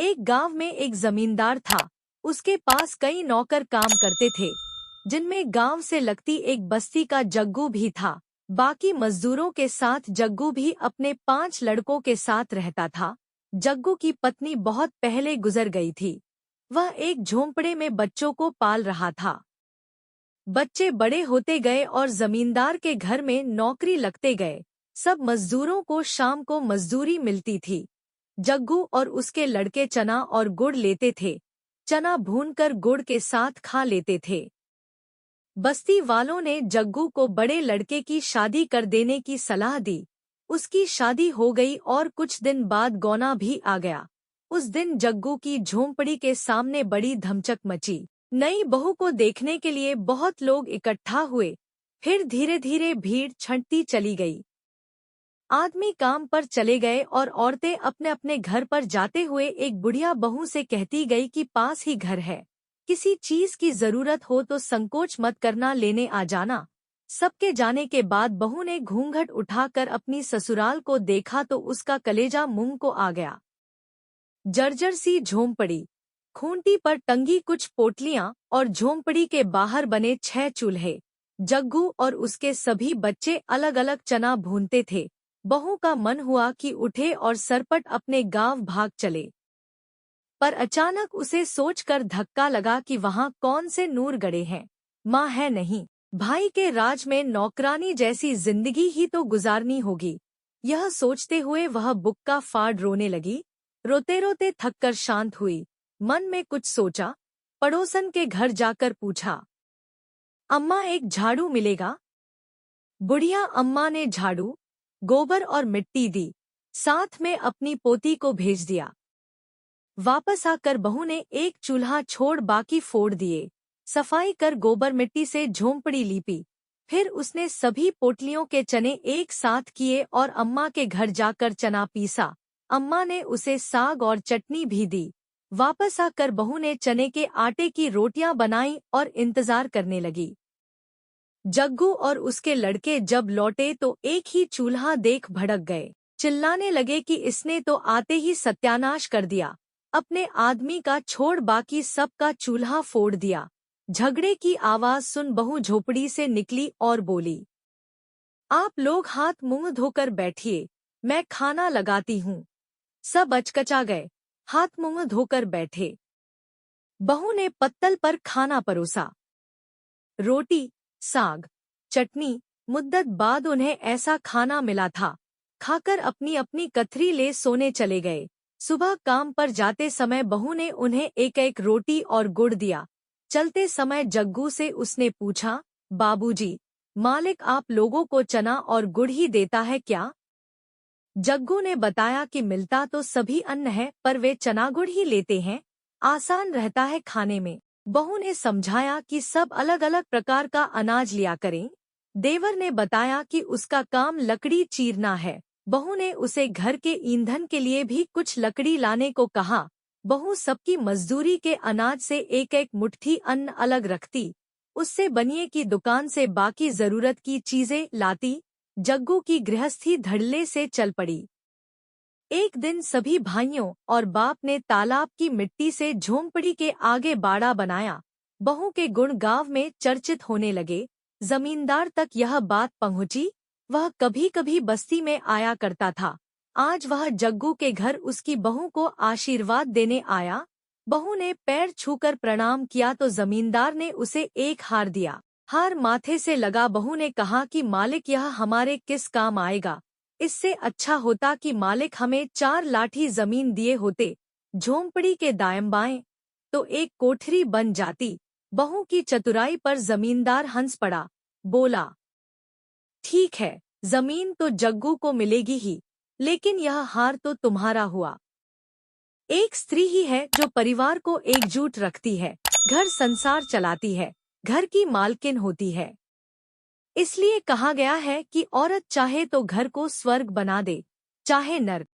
एक गांव में एक जमींदार था। उसके पास कई नौकर काम करते थे, जिनमें गांव से लगती एक बस्ती का जग्गू भी था। बाकी मजदूरों के साथ जग्गू भी अपने 5 लड़कों के साथ रहता था। जग्गू की पत्नी बहुत पहले गुजर गई थी। वह एक झोंपड़े में बच्चों को पाल रहा था। बच्चे बड़े होते गए और जमींदार के घर में नौकरी लगते गए। सब मजदूरों को शाम को मजदूरी मिलती थी। जग्गू और उसके लड़के चना और गुड़ लेते थे। चना भूनकर गुड़ के साथ खा लेते थे। बस्ती वालों ने जग्गू को बड़े लड़के की शादी कर देने की सलाह दी। उसकी शादी हो गई और कुछ दिन बाद गौना भी आ गया। उस दिन जग्गू की झोंपड़ी के सामने बड़ी धमचक मची। नई बहू को देखने के लिए बहुत लोग इकट्ठा हुए। फिर धीरे धीरे भीड़ छंटती चली गई। आदमी काम पर चले गए और औरतें अपने अपने घर पर जाते हुए एक बुढ़िया बहू से कहती गई कि पास ही घर है, किसी चीज की जरूरत हो तो संकोच मत करना, लेने आ जाना। सबके जाने के बाद बहू ने घूंघट उठाकर अपनी ससुराल को देखा तो उसका कलेजा मुंह को आ गया। जर्जर सी झोंपड़ी, खूंटी पर टंगी कुछ पोटलियां और झोंपड़ी के बाहर बने 6 चूल्हे। जग्गू और उसके सभी बच्चे अलग अलग चना भूनते थे। बहू का मन हुआ कि उठे और सरपट अपने गांव भाग चले, पर अचानक उसे सोचकर धक्का लगा कि वहां कौन से नूर गड़े हैं। माँ है नहीं, भाई के राज में नौकरानी जैसी जिंदगी ही तो गुजारनी होगी। यह सोचते हुए वह बुक्का फाड़ रोने लगी। रोते रोते थककर शांत हुई। मन में कुछ सोचा। पड़ोसन के घर जाकर पूछा, अम्मा एक झाड़ू मिलेगा? बुढ़िया अम्मा ने झाड़ू, गोबर और मिट्टी दी, साथ में अपनी पोती को भेज दिया। वापस आकर बहू ने एक चूल्हा छोड़ बाकी फोड़ दिए। सफाई कर गोबर मिट्टी से झोंपड़ी लीपी। फिर उसने सभी पोटलियों के चने एक साथ किए और अम्मा के घर जाकर चना पीसा। अम्मा ने उसे साग और चटनी भी दी। वापस आकर बहू ने चने के आटे की रोटियां बनाई और इंतजार करने लगी। जग्गू और उसके लड़के जब लौटे तो एक ही चूल्हा देख भड़क गए। चिल्लाने लगे कि इसने तो आते ही सत्यानाश कर दिया। अपने आदमी का छोड़ बाकी सबका चूल्हा फोड़ दिया। झगड़े की आवाज सुन बहू झोपड़ी से निकली और बोली, आप लोग हाथ मुंह धोकर बैठिए, मैं खाना लगाती हूँ। सब अचकचा गए, हाथ मुंह धोकर बैठे। बहू ने पत्तल पर खाना परोसा। रोटी, साग, चटनी। मुद्दत बाद उन्हें ऐसा खाना मिला था। खाकर अपनी अपनी कथरी ले सोने चले गए। सुबह काम पर जाते समय बहू ने उन्हें एक एक रोटी और गुड़ दिया। चलते समय जग्गू से उसने पूछा, बाबूजी, मालिक आप लोगों को चना और गुड़ ही देता है क्या? जग्गू ने बताया कि मिलता तो सभी अन्न है, पर वे चना गुड़ ही लेते हैं, आसान रहता है खाने में। बहू ने समझाया कि सब अलग अलग प्रकार का अनाज लिया करें। देवर ने बताया कि उसका काम लकड़ी चीरना है। बहू ने उसे घर के ईंधन के लिए भी कुछ लकड़ी लाने को कहा। बहू सबकी मजदूरी के अनाज से एक एक मुट्ठी अन्न अलग रखती। उससे बनिए की दुकान से बाकी जरूरत की चीजें लाती। जग्गू की गृहस्थी धड़ल्ले से चल पड़ी। एक दिन सभी भाइयों और बाप ने तालाब की मिट्टी से झोंपड़ी के आगे बाड़ा बनाया। बहू के गुण गांव में चर्चित होने लगे। जमींदार तक यह बात पहुंची। वह कभी कभी बस्ती में आया करता था। आज वह जग्गू के घर उसकी बहू को आशीर्वाद देने आया। बहू ने पैर छूकर प्रणाम किया तो जमींदार ने उसे एक हार दिया। हार माथे से लगा। बहू ने कहा कि मालिक यह हमारे किस काम आएगा? इससे अच्छा होता कि मालिक हमें 4 लाठी जमीन दिए होते, झोंपड़ी के दाएं बाएं, तो एक कोठरी बन जाती। बहू की चतुराई पर जमींदार हंस पड़ा। बोला, ठीक है, जमीन तो जग्गू को मिलेगी ही, लेकिन यह हार तो तुम्हारा हुआ। एक स्त्री ही है जो परिवार को एकजुट रखती है, घर संसार चलाती है, घर की मालकिन होती है। इसलिए कहा गया है कि औरत चाहे तो घर को स्वर्ग बना दे, चाहे नर्क।